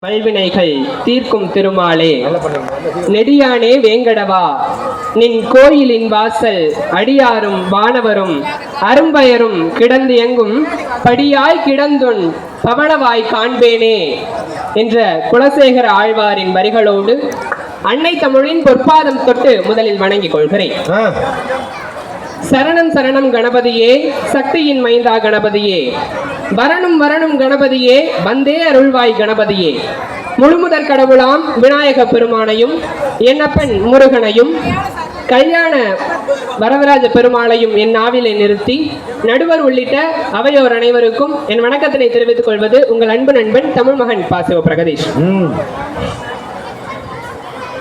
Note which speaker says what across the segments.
Speaker 1: பல்வினைகள் தீர்க்கும் திருமாலே, நெடியானே வேங்கடவா, நின் கோயிலின் வாசல் அடியாரும் வானவரும் அரும்பயரும் கிடந்து எங்கும் படியாய் கிடந்துன் பவளவாய் காண்பேனே என்ற குலசேகர ஆழ்வாரின் வரிகளோடு அன்னை தமிழின் பொற்பாதம் தொட்டு முதலில் வணங்கிக் கொள்கிறேன். சரணம் சரணம் கணபதியே, சக்தியின் மைந்தா கணபதியே, வரணும் வரணும் கணபதியே, வந்தே அருள்வாய் கணபதியே, முழுமுதற் கடவுளாம் விநாயக பெருமானையும் என்னப்பன் முருகனையும் கல்யாண வரதராஜ பெருமாளையும் என் நாவிலை நிறுத்தி நடுவர் உள்ளிட்ட அவையோர் அனைவருக்கும் என் வணக்கத்தினை தெரிவித்துக் கொள்வது உங்கள் அன்பு நண்பன் தமிழ் மகன் பாசிவ பிரகதீஷ்.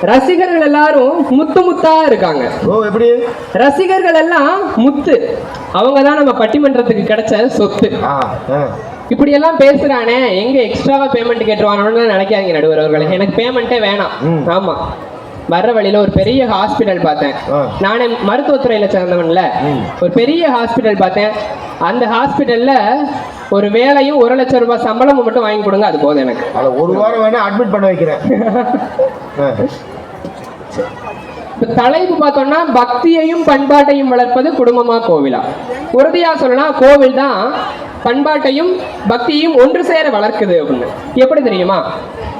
Speaker 1: ரசிகர்கள் எல்லாரும் முத்து முத்தா இருக்காங்க. எப்படி ரசிகர்கள் எல்லாம் முத்து, அவங்கதான் நம்ம பட்டிமன்றத்துக்கு கிடைச்ச சொத்து. இப்படி எல்லாம் பேசுறானே, எங்க எக்ஸ்ட்ராவா பேமெண்ட் கேட்டுருவானு நினைக்காதீங்க நடுவர் அவர்களே, எனக்கு பேமெண்டே வேணாம். ஆமா, வர்ற வழியில ஒரு பெரிய ஹாஸ்பிட்டல் பார்த்தேன். நானே மருத்துவத்துறையில சேர்ந்தவன்ல, ஒரு பெரிய ஹாஸ்பிட்டல் பார்த்தேன். அந்த ஹாஸ்பிட்டல்ல ஒரு வேலையும் 1 லட்சம் ரூபாய் சம்பளமும் மட்டும் வாங்கி கொடுங்க, அது போதும் எனக்கு.
Speaker 2: ஒரு வாரம் வேணா அட்மிட் பண்ண வைக்கிறேன்.
Speaker 1: தலைப்பு பார்த்தோம்னா பக்தியையும் பண்பாட்டையும் வளர்ப்பது குடும்பமா கோவிலா. உறுதியா சொல்லலாம், கோவில் தான் பண்பாட்டையும் பக்தியையும் ஒன்று சேர வளர்க்குது அப்படின்னு. எப்படி தெரியுமா?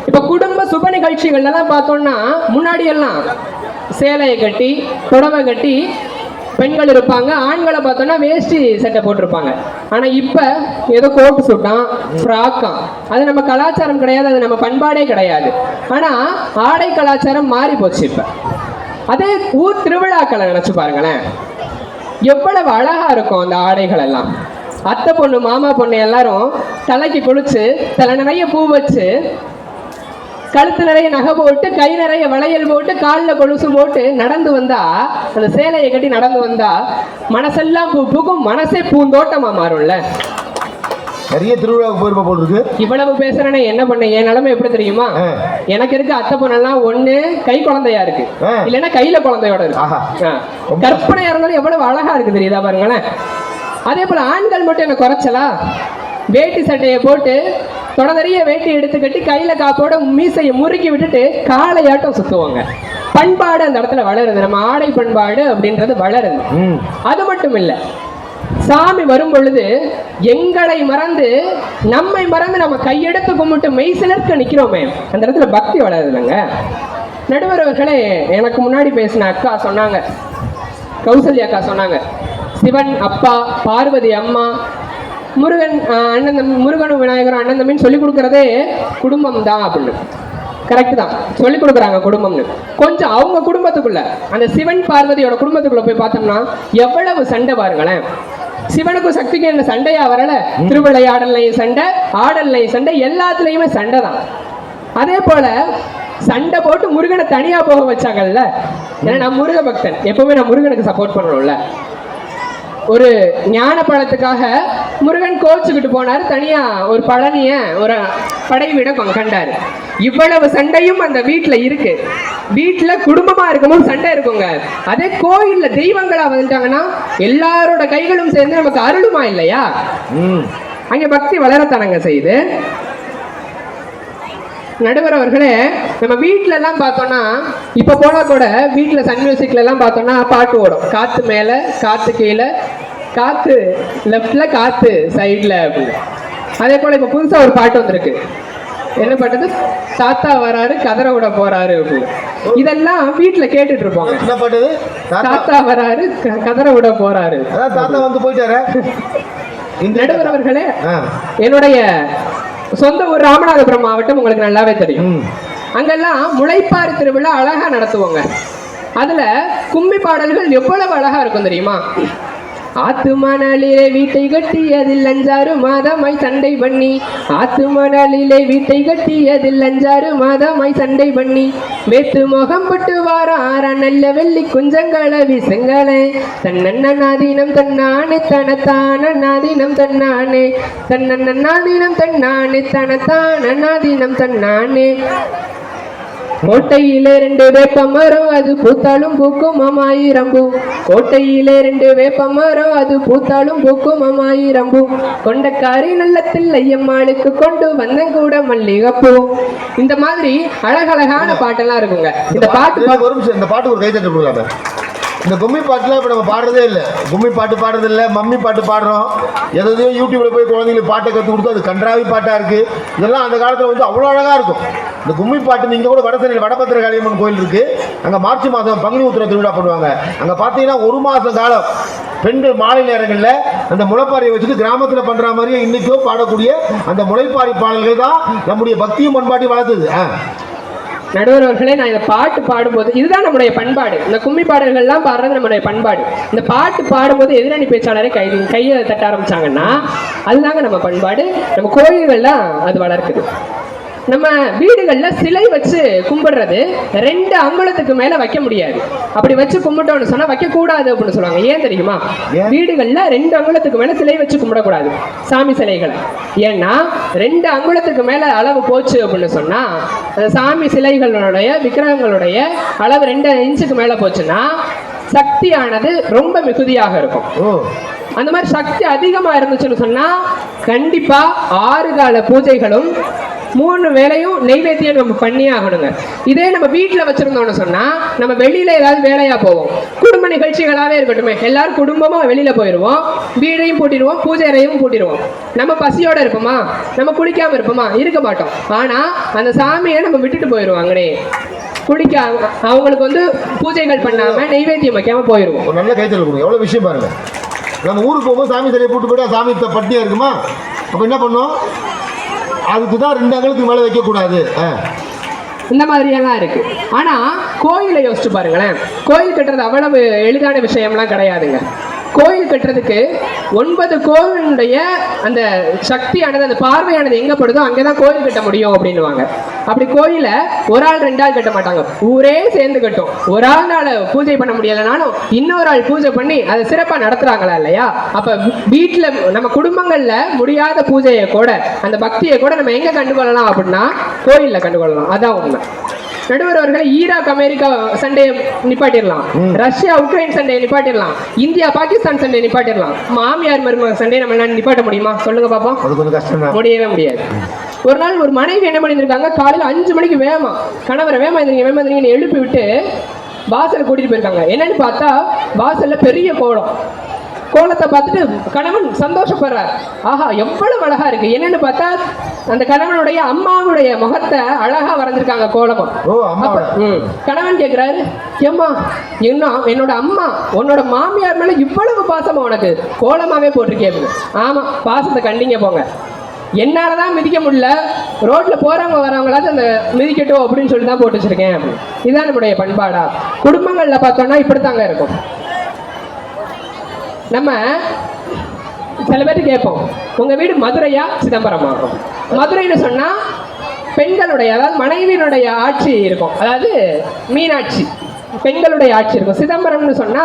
Speaker 1: இப்ப குடும்ப சுப நிகழ்ச்சிகள் எல்லாம் பார்த்தோம்னா முன்னாடி எல்லாம் சேலையை கட்டி புடவை கட்டி பெண்கள் இருப்பாங்க, ஆண்களை பார்த்தோம்னா வேஷ்டி சட்டை போட்டிருப்பாங்க. ஆனா இப்ப ஏதோ கோட்டு சுட்டான் ஃப்ராக்கான், அது நம்ம கலாச்சாரம் கிடையாது, அது நம்ம பண்பாடே கிடையாது. ஆனா ஆடை கலாச்சாரம் மாறி போச்சு. இப்ப அதே ஊர் திருவிழாக்களை நினைச்சு பாருங்களேன், எவ்வளவு அழகா இருக்கும் அந்த ஆடைகள் எல்லாம். அத்தை பொண்ணு மாமா பொண்ணு எல்லாரும் தலைக்கு குளிச்சு தலை நிறைய பூ வச்சு கழுத்து நிறைய நகை போட்டு கை நிறைய வளையல் போட்டு காலில் கொலுசு போட்டு நடந்து வந்தா, அந்த சேலையை கட்டி நடந்து வந்தா மனசெல்லாம் பூ பூக்கும், மனசே பூந்தோட்டமா மாறும்ல.
Speaker 2: நிறைய திருவிழாவுக்கு போயிருப்பா போல் இருக்கு.
Speaker 1: இவ்வளவு பேசுறேனே என்ன பண்ண, என் நிலைமை எப்படி தெரியுமா? எனக்கு இருக்க அத்தை பொண்ணெல்லாம் ஒண்ணு கை குழந்தையா இருக்கு, இல்லைன்னா கையில குழந்தையோட இருக்கு. கற்பனையா இருந்தாலும் எவ்வளவு அழகா இருக்கு தெரியுதா பாருங்களேன். அதே போல ஆண்கள் மட்டும் என்ன குறைச்சலா, வேட்டி சட்டையை போட்டு தொடர்ந்து வேட்டி எடுத்து கட்டி கையில காப்போட மீசையை முறுக்கி விட்டுட்டு காளையாட்டம் சுத்துவாங்க. பண்பாடு அந்த இடத்துல வளருது, நம்ம ஆடை பண்பாடு அப்படின்றது வளருது. அது மட்டும் இல்ல, சாமி வரும் பொழுது எங்களை மறந்து நம்மை மறந்து நம்ம கையெடுத்து கும்பிட்டு மெய் சிலர்க்க நிக்கிறோமே, அந்த இடத்துல பக்தி வளருதுங்க. நடுவர் அவர்களே, எனக்கு முன்னாடி பேசின அக்கா சொன்னாங்க, கௌசல்யா அக்கா சொன்னாங்க, சிவன் அப்பா, பார்வதி அம்மா, முருகன் அண்ணன் தம்பி, முருகனும் விநாயகரும் அண்ணன் தம்பின்னு சொல்லி கொடுக்கறதே குடும்பம் தான் அப்படின்னு. கரெக்ட் தான், சொல்லி கொடுக்குறாங்க குடும்பம்னு. கொஞ்சம் அவங்க குடும்பத்துக்குள்ள, அந்த சிவன் பார்வதியோட குடும்பத்துக்குள்ள போய் பார்த்தோம்னா எவ்வளவு சண்டை பாருங்களேன். சிவனுக்கும் சக்திக்கும் என்ன சண்டையா வரல? திருவிளையாடல்லையும் சண்டை, ஆடல்லையும் சண்டை, எல்லாத்துலயுமே சண்டை தான். அதே போல சண்டை போட்டு முருகனை தனியா போக வச்சாங்கல்ல. ஏன்னா நான் முருக பக்தன், எப்பவுமே நான் முருகனுக்கு சப்போர்ட் பண்ணணும்ல. ஒரு ஞான பழத்துக்காக முருகன் கோச்சுக்கிட்டு போனார், தனியா ஒரு பழனிய ஒரு படை விட கண்டாரு. இவ்வளவு சண்டையும் அந்த வீட்டுல இருக்கு. வீட்டுல குடும்பமா இருக்கும்போது சண்டை இருக்குங்க. அதே கோயில்ல தெய்வங்களா வந்துட்டாங்கன்னா எல்லாரோட கைகளும் சேர்ந்து நமக்கு அருளுமா இல்லையா? அங்க பக்தி வளரத்தனங்க செய்து. நடுவர் அவர்களே, நம்ம வீட்டுல எல்லாம் பார்த்தோம்னா, இப்ப போனா கூட வீட்டுல சன் மியூசிக்ல எல்லாம் பார்த்தோம்னா பாட்டு ஓடும், காத்து மேல காத்து கீழே, காத்து லெப்ட்ல காத்து சைட்ல அப்படின்னு. அதே போல இப்ப புதுசா ஒரு பாட்டு வந்திருக்கு, என்ன பாட்டு? தாத்தா வராரு கதற விட போறாரு அப்படின்னு. இதெல்லாம் வீட்டுல கேட்டுட்டு இருப்பாங்க. என்ன பாட்டு? தாத்தா வராரு கதற விட போறாரு.
Speaker 2: தாத்தா வந்து போயிட்டாரு.
Speaker 1: நடுவர் அவர்களே, என்னுடைய சொந்த ஊர் ராமநாதபுரம் மாவட்டம் உங்களுக்கு நல்லாவே தெரியும். அங்கெல்லாம் முளைப்பாரி திருவிழா அழகா நடத்துவாங்க. அதுல கும்மி பாடல்கள் எவ்வளவு அழகா இருக்கும் தெரியுமா? ஆத்து மணலிலே வீட்டை கட்டி அதில் 5-6 மாதமாய் சண்டை பண்ணி, ஆத்து மணலிலே வீட்டை கட்டி அதில் 5-6 மாதமாய் சண்டை பண்ணி, வேத்து முகம் பட்டு வாரார நல்ல வெள்ளி குஞ்சங்களை வீசுங்களே, தன்னன்னாதீனம் தன்னானே தனத்தான நாதீனம் தன்னானே, தன்னன்னாதீனம் தன்னானே தனத்தான நாதீனம் தன்னானே. கோட்டையிலே 2 வேப்பமரம் அது பூத்தாலும் பூக்கும் அம்மாயிரம்பூ. கோட்டையிலே 2 வேப்பமரம் அது பூத்தாலும் பூக்கும் அம்மாயிரம்பூ. கொண்டக்காரி நல்லத்தில் ஐயம்மாளுக்கு கொண்டு வந்த கூட மல்லிகைப்பூ. இந்த மாதிரி அழகழகான பாட்டெல்லாம் இருக்குங்க. இந்த
Speaker 2: பாட்டு ஒரு கைத்தட்டு கொடுக்கலாமே. இந்த கும்மி பாட்டுலாம் இப்போ நம்ம பாடுறதே இல்லை. கும்மி பாட்டு பாடுறது இல்லை, மம்மி பாட்டு பாடுறோம். எதையோ யூடியூப்ல போய் குழந்தைங்களுக்கு பாட்டை கற்றுக் கொடுத்து அது கன்றாவி பாட்டாக இருக்குது. இதெல்லாம் அந்த காலத்தில் வந்து அவ்வளோ அழகாக இருக்கும். இந்த கும்மி பாட்டு நீங்கள் கூட வடபத்திர காளியம்மன் கோயில் இருக்குது. அங்கே மார்ச் மாதம் பங்குனி உத்திர திருவிழா பண்ணுவாங்க. அங்கே பார்த்தீங்கன்னா 1 மாத காலம் பெண்கள் மாலை நேரங்களில் அந்த முளைப்பாரியை வச்சுட்டு கிராமத்தில் பண்ணுற மாதிரியே இன்றைக்கோ பாடக்கூடிய அந்த முளைப்பாரி பாடல்கள் தான் நம்முடைய பக்தியும் பண்பாட்டையும் வளர்த்துது.
Speaker 1: நடுவர் அவர்களே, நான் இந்த பாட்டு பாடும்போது இதுதான் நம்முடைய பண்பாடு. இந்த கும்மி பாடல்கள்லாம் பாடுறது நம்முடைய பண்பாடு. இந்த பாட்டு பாடும்போது எதிரணி பேச்சாளரை கையை தட்ட ஆரம்பிச்சாங்கன்னா அதுதாங்க நம்ம பண்பாடு. நம்ம கோயில்கள்லாம் அது வளர்க்குது. நம்ம வீடுகளில் சிலை வச்சு கும்பிடுறது 2 அங்குலத்துக்கு மேலே வைக்க முடியாது. அப்படி வச்சு கும்பிட்டோம்னு சொன்னால் வைக்கக்கூடாது அப்படின்னு சொல்லுவாங்க. ஏன் தெரியுமா? வீடுகளில் 2 அங்குலத்துக்கு மேலே சிலை வச்சு கும்பிடக்கூடாது சாமி சிலைகளை. ஏன்னா 2 அங்குலத்துக்கு மேலே அளவு போச்சு அப்படின்னு சொன்னால் அந்த சாமி சிலைகளுடைய விக்கிரகங்களுடைய அளவு 2 இன்ச்சுக்கு மேலே போச்சுன்னா சக்தியானது ரொம்ப மிகுதியாக இருக்கும். அந்த மாதிரி சக்தி அதிகமாக இருந்துச்சுன்னு சொன்னால் கண்டிப்பாக 6 கால பூஜைகளும் 3 வேளையும் நெய்வேத்தியம் நம்ம பண்ணியே ஆகணுங்க. இதே நம்ம வீட்டில் வச்சிருந்தோம்னு சொன்னா நம்ம வெளியில ஏதாவது வேலையா போவோம். குடும்ப நிகழ்ச்சிகளாவே இருக்கட்டுமே, எல்லாரும் குடும்பமா வெளியில போயிடுவோம். வீடையும் பூட்டிடுவோம், பூஜை அறையும் பூட்டிடுவோம். நம்ம பசியோட இருப்போமா? நம்ம குளிக்காம இருப்போமா? இருக்க மாட்டோம். ஆனா அந்த சாமியை நம்ம விட்டுட்டு போயிடுவோம். அங்கனே குளிக்க அவங்களுக்கு வந்து பூஜைகள் பண்ணாம நெய்வேத்தியம் வைக்காம போயிடுவோம்.
Speaker 2: ஒரு நல்ல கைத்தல் கொடுங்க. எவ்வளவு விஷயம் பாருங்க. நம்ம ஊருக்கு போகும்போது சாமி சிலையை போட்டு போயிட்டு சாமி பட்டியா இருக்குமா? அப்ப என்ன பண்ணோம்? அதுக்கு தான் 2 அங்குலத்துக்கு மேலே வைக்கக்கூடாது.
Speaker 1: இந்த மாதிரியெல்லாம் இருக்கு. ஆனா கோயிலை யோசிச்சு பாருங்களேன். கோயில் கட்டுறது அவ்வளவு எளிதான விஷயம்லாம் கிடையாதுங்க. கோயில் கட்டுறதுக்கு 9 கோவிலுடைய அந்த சக்தியானது, அந்த பார்வையானது எங்க படுதோ அங்கதான் கோயில் கட்ட முடியும் அப்படின்னுவாங்க. அப்படி கோயிலை ஒரு ஆள் 2 ஆள் கட்ட மாட்டாங்க, ஊரே சேர்ந்து கட்டும். ஒரு ஆள்னால பூஜை பண்ண முடியலனாலும் இன்னொரு ஆள் பூஜை பண்ணி அதை சிறப்பா நடத்துறாங்களா இல்லையா? அப்ப வீட்டுல நம்ம குடும்பங்கள்ல முடியாத பூஜையை கூட, அந்த பக்தியை கூட நம்ம எங்க கண்டுகொள்ளலாம் அப்படின்னா கோயில்ல கண்டுகொள்ளலாம். அதான் உண்மை. நடுவர் அவர்களை ஈராக் அமெரிக்கா சண்டையை நிப்பாட்டிடலாம், ரஷ்யா உக்ரைன் சண்டையை நிப்பாட்டிடலாம், இந்தியா பாகிஸ்தான் சண்டையை நிப்பாட்டிடலாம். மாமியார் மருமக சண்டையை நம்ம நிப்பாட்ட முடியுமா? சொல்லுங்க பாப்போம். முடியவே முடியாது. ஒரு நாள் ஒரு மனைவி என்ன பண்ணியிருக்காங்க, காலையில் 5 மணிக்கு வேகமா கணவரை வேமாந்திரிங்கன்னு எழுப்பி விட்டு வாசலை கூட்டிட்டு போயிருக்காங்க. என்னன்னு பார்த்தா வாசல்ல பெரிய கோலத்தை பார்த்துட்டு கணவன் சந்தோஷப்படுறார். ஆஹா எவ்வளவு அழகா இருக்கு. என்னன்னு பார்த்தா அந்த கணவனுடைய அம்மாவுடைய முகத்தை அழகா வரைஞ்சிருக்காங்க கோலமா. கணவன் கேட்கிறாரு, ஏம்மா என்னோட அம்மா உன்னோட மாமியார் மேல இவ்வளவு பாசமா உனக்கு கோலமாவே போட்டிருக்கேன். ஆமா, பாசத்தை கண்டிங்க போங்க. என்னாலதான் மிதிக்க முடியல, ரோட்ல போறவங்க வரவங்களாச்சும் அந்த மிதிக்கட்டும் அப்படின்னு சொல்லி தான் போட்டு வச்சிருக்கேன். இதுதான் நம்முடைய பண்பாடா? குடும்பங்கள்ல பார்த்தோம்னா இப்படித்தாங்க இருக்கும். நம்ம சில பேர் கேட்போம், உங்க வீடு மதுரையா சிதம்பரமா? மதுரைன்னு சொன்னா பெண்களுடைய, அதாவது மனைவியினுடைய ஆட்சி இருக்கும், அதாவது மீனாட்சி பெண்களுடைய ஆட்சி இருக்கும். சிதம்பரம்னு சொன்னா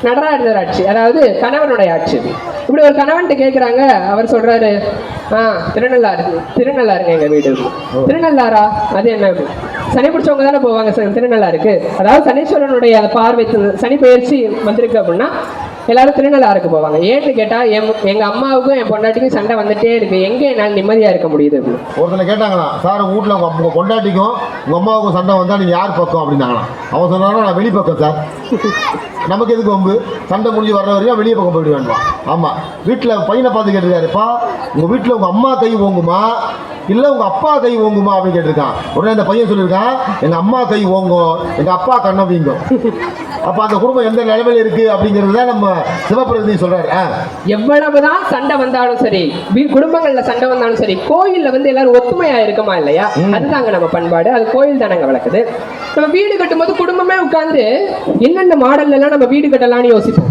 Speaker 1: நடராஜர் ஆட்சி, அதாவது கணவனுடைய ஆட்சி. இப்படி ஒரு கணவன்ட்டு கேட்குறாங்க. அவர் சொல்றாரு, திருநள்ளாருங்க எங்க வீடு. திருநள்ளாரா? அது என்ன? சனி பிடிச்சவங்க தானே போவாங்க திருநள்ளாருக்கு. அதாவது சனீஸ்வரனுடைய பார்வை சனி பயிற்சி வந்திருக்கு அப்படின்னா எல்லாரும் திருநள்ளாருக்கு போவாங்க. ஏன்னு கேட்டா எங்க அம்மாவுக்கும் என் பொண்டாட்டிக்கும் சண்டை வந்துட்டே இருக்கு, எங்க என்னால் நிம்மதியா இருக்க முடியுது.
Speaker 2: ஒருத்தனை கேட்டாங்களா, சார் உங்க வீட்டுல உங்க பொண்டாட்டிக்கும் உங்க அம்மாவுக்கும் சண்டை வந்தா நீங்க யார் பக்கம் அப்படின்னாங்களா? அவன் சொன்னாலும் நான் வெளி பக்கம் சார். நமக்கு எதுக்கு வம்பு? சண்டை முடிஞ்சு வர்ற வரைக்கும் வெளியே பக்கம் போயிட்டு வேண்டாம். ஆமா, வீட்டுல பையனை பார்த்து கேட்டிருக்காருப்பா, உங்க வீட்டுல உங்க அம்மா கை ஓங்குமா இல்லை உங்கள் அப்பா கை ஓங்குமா அப்படின்னு கேட்டிருக்கான். உடனே அந்த பையன் சொல்லியிருக்கான், எங்கள் அம்மா கை ஓங்கும், எங்கள் அப்பா கண்ணை வீங்கும். அப்போ அந்த குடும்பம் எந்த நிலைமையில் இருக்குது அப்படிங்கிறது தான் நம்ம சிவபிரதிநிதி சொல்கிறாரு.
Speaker 1: எவ்வளவுதான் சண்டை வந்தாலும் சரி, குடும்பங்களில் சண்டை வந்தாலும் சரி, கோயிலில் வந்து எல்லாரும் ஒத்துமையாக இருக்குமா இல்லையா? அதுதாங்க நம்ம பண்பாடு. அது கோயில் தானங்க வளர்க்குது. நம்ம வீடு கட்டும்போது குடும்பமே உட்காந்து என்னென்ன மாடல்லாம் நம்ம வீடு கட்டலாம்னு யோசிப்போம்.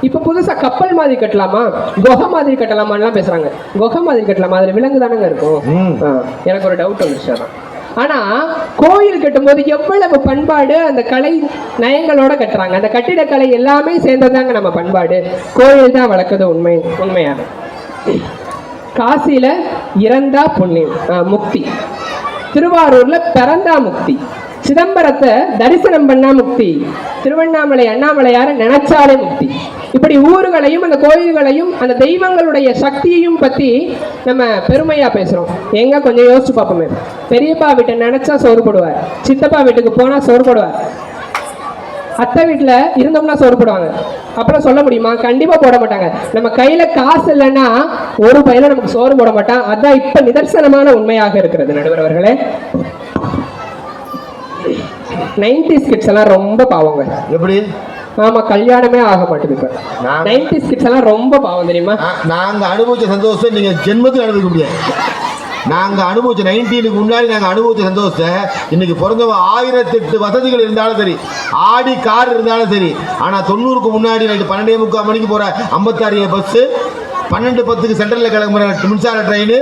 Speaker 1: இப்ப புதுசா கப்பல் மாதிரி கட்டலாமா, குகை மாதிரி கட்டலாமான்லாம் பேசுறாங்க. குகை மாதிரி கட்டலாமா? அதுல விலங்கு தானங்க இருக்கும். எனக்கு ஒரு டவுட் வந்துருச்சு. அதான். ஆனா கோயில் கட்டும்போது எவ்வளவு பண்பாடு, அந்த கலை நயங்களோட கட்டுறாங்க. அந்த கட்டிடக்கலை எல்லாமே சேர்ந்ததாங்க நம்ம பண்பாடு. கோயில் தான் வளர்க்குது. உண்மையான காசியில இறந்தா புண்ணியம், முக்தி. திருவாரூர்ல பிறந்தா முக்தி, சிதம்பரத்தை தரிசனம் பண்ணா முக்தி, திருவண்ணாமலை அண்ணாமலையார நினைச்சாலே முக்தி. இப்படி ஊர்களையும் அந்த கோயில்களையும் அந்த தெய்வங்களுடைய சக்தியையும் பத்தி நம்ம பெருமையா பேசுறோம். எங்க கொஞ்சம் யோசிச்சு பார்ப்போமே. பெரியப்பா வீட்டை நினைச்சா சோறு போடுவார், சித்தப்பா வீட்டுக்கு போனா சோறு போடுவார், அத்தை வீட்டுல இருந்தோம்னா சோறு போடுவாங்க. அப்புறம் சொல்ல முடியுமா? கண்டிப்பா போட மாட்டாங்க. நம்ம கையில காசு இல்லைன்னா ஒரு பையனும் நமக்கு சோறு போட மாட்டான். அதான் இப்ப நிதர்சனமான உண்மையாக இருக்கிறது. நடுவர் அவர்களே, 90s கிட்ஸ் எல்லாம் ரொம்ப பாவங்க.
Speaker 2: எப்படி?
Speaker 1: ஆமா, கல்யாணமே ஆக மாட்டேது இப்ப. 90s கிட்ஸ் எல்லாம் ரொம்ப பாவம் தெரியுமா?
Speaker 2: நாங்க அனுபவிச்ச சந்தோஷம் நீங்க ஜென்மத்துக்கு அனுபவிக்க முடியாது. நாங்க அனுபவிச்ச 19க்கு முன்னாடி நாங்க அனுபவிச்ச சந்தோஷத்தை இன்னைக்கு பிறந்தவங்க 1008 வசதிகள் இருந்தாலும் சரி, ஆடி கார் இருந்தாலும் சரி. ஆனா 90க்கு முன்னாடி நைட்டு 12:45 மணிக்கு போற 56 பஸ், 12:10 சென்ட்ரலில் கிளம்புற மின்சார ட்ரெயின்,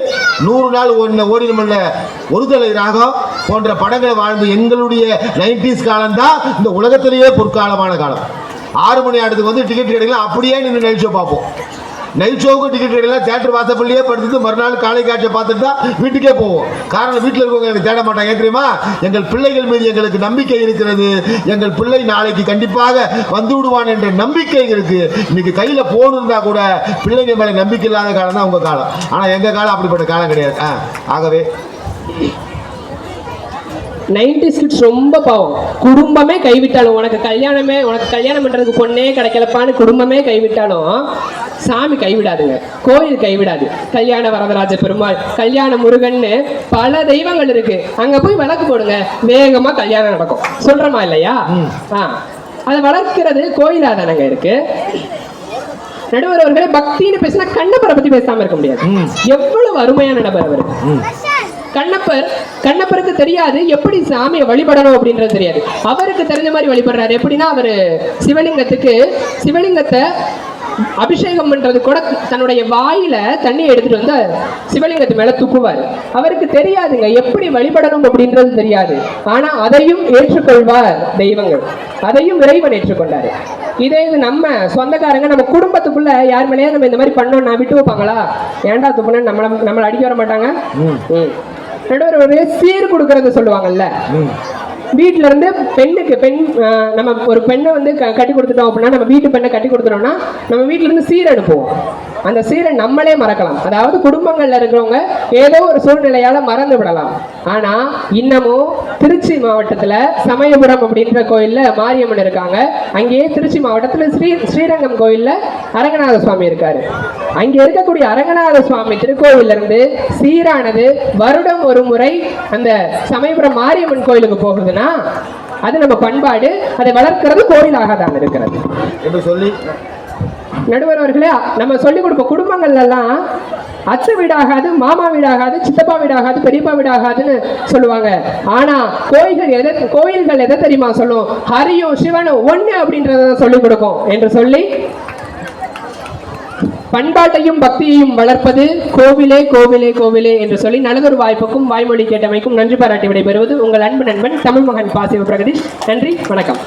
Speaker 2: 100 நாள் ஓடினமல்ல ஒரு தலை ராகம் போன்ற படங்களை வாழ்ந்து எங்களுடைய 90s காலம் தான் இந்த உலகத்திலேயே பொற்காலமான காலம். 6 மணி ஆட்டத்துக்கு வந்து டிக்கெட் கிடைக்கலாம், அப்படியே நின்று நைட் ஷோ பார்ப்போம். நைட் ஷோவுக்கு டிக்கெட் கிடைக்கலாம், தேட்டர் வாசப்பள்ளியே படுத்துட்டு மறுநாள் காலை காட்சியை பார்த்துட்டு தான் வீட்டுக்கே போவோம். காரணம், வீட்டில் இருக்கவங்க எனக்கு தேட மாட்டாங்க. ஏன் தெரியுமா? எங்கள் பிள்ளைகள் மீது எங்களுக்கு நம்பிக்கை இருக்கிறது. எங்கள் பிள்ளை நாளைக்கு கண்டிப்பாக வந்து விடுவான் என்ற நம்பிக்கை இருக்கு. இன்னைக்கு கையில போன் இருந்தா கூட பிள்ளைங்க மேல நம்பிக்கை இல்லாத காலம் தான் உங்க காலம். ஆனா எங்க காலம் அப்படிப்பட்ட காலம் கிடையாது. ஆகவே
Speaker 1: 90s கிட்ஸ் ரொம்ப பாவம். குடும்பமே கைவிட்டாலும், உனக்கு கல்யாணம் பண்றதுக்கு பொண்ணே கிடைக்கலப்பான்னு குடும்பமே கைவிட்டாலும் சாமி கைவிடாதுங்க, கோயில் கைவிடாது. கல்யாண வரதராஜ பெருமாள், கல்யாண முருகன்னு பல தெய்வங்கள் இருக்கு. அங்க போய் விளக்கு போடுங்க, வேகமா கல்யாணம் நடக்கும். சொல்றமா இல்லையா? அதை வளர்க்கிறது கோயிலா தானங்க இருக்கு. நடுவர் அவர்களே, பக்தின்னு பேசினா கண்ணப்பரை பத்தி பேசாம இருக்க முடியாது. எவ்வளவு அருமையான நபர் அவர். கண்ணப்பருக்கு தெரியாது எப்படி சாமியை வழிபடணும் அப்படின்றது தெரியாது. அவருக்கு தெரிஞ்ச மாதிரி வழிபடுறாரு. எப்படின்னா, அவரு சிவலிங்கத்தை அபிஷேகம் பண்றது கூட தன்னுடைய வாயில தண்ணி எடுத்துட்டு வந்து சிவலிங்கத்து மேல துப்புவார். அவருக்கு தெரியாதுங்க எப்படி வழிபடணும் அப்படின்றது தெரியாது. ஆனா அதையும் ஏற்றுக்கொள்வார் தெய்வங்கள், அதையும் இறைவன் ஏற்றுக்கொண்டாரு. இதே இது நம்ம சொந்தக்காரங்க நம்ம குடும்பத்துக்குள்ள யார் மேலேயே நம்ம இந்த மாதிரி பண்ணோம் நான் விட்டு வைப்பாங்களா? ஏன்டா துப்புன்னு நம்மளை அடிக்க வர மாட்டாங்க. ஒரு சீர் கொடுக்கறது சொல்லுவாங்கல்ல, வீட்டுல இருந்து பெண் நம்ம ஒரு பெண்ணை வந்து கட்டி கொடுத்துட்டோம் அப்படின்னா, நம்ம வீட்டு பெண்ணை கட்டி கொடுத்துட்டோம்னா நம்ம வீட்டுல இருந்து சீர் அனுப்புவோம். அந்த சீரை நம்மளே மறக்கலாம். அதாவது குடும்பங்கள்ல இருக்கிறவங்க ஏதோ ஒரு சூழ்நிலையால மறந்து விடலாம். ஆனா இன்னமும் திருச்சி மாவட்டத்துல சமயபுரம் அப்படின்ற கோயில்ல மாரியம்மன் இருக்காங்க. அங்கேயே திருச்சி மாவட்டத்துல ஸ்ரீரங்கம் கோயில்ல அரங்கநாத சுவாமி இருக்காரு. அங்க இருக்கக்கூடிய அரங்கநாத சுவாமி திருக்கோவில இருந்து சீரானது வருடம் ஒரு முறை அந்த சமயபுரம் மாரியம்மன் கோயிலுக்கு போகுதுன்னா அது நம்ம பண்பாடு. அதை வளர்க்கிறது கோயிலாக தான் இருக்கிறது
Speaker 2: என்று சொல்லி
Speaker 1: நடுவர் அவர்களே, நம்ம சொல்லிக் கொடுப்போம். குடும்பங்கள்ல எல்லாம் அத்தை வீடாகாது, மாமா வீடாகாது, சித்தப்பா வீடாகாது, பெரியப்பா வீடாகாதுன்னு சொல்லுவாங்க. ஆனா கோயில்கள் எதை தெரியுமா சொல்லும்? ஹரியும் சிவனும் ஒண்ணு அப்படின்றத சொல்லிக் கொடுக்கும் என்று சொல்லி பண்பாட்டையும் பக்தியையும் வளர்ப்பது கோவிலே கோவிலே கோவிலே என்று சொல்லி நல்லதொரு வாய்ப்புக்கும் வாய்மொழி கேட்டமைக்கும் நன்றி பாராட்டி விடைபெறுவது உங்கள் அன்பு நண்பன் தமிழ் மகன் பாசிவ பிரகதீஷ். நன்றி, வணக்கம்.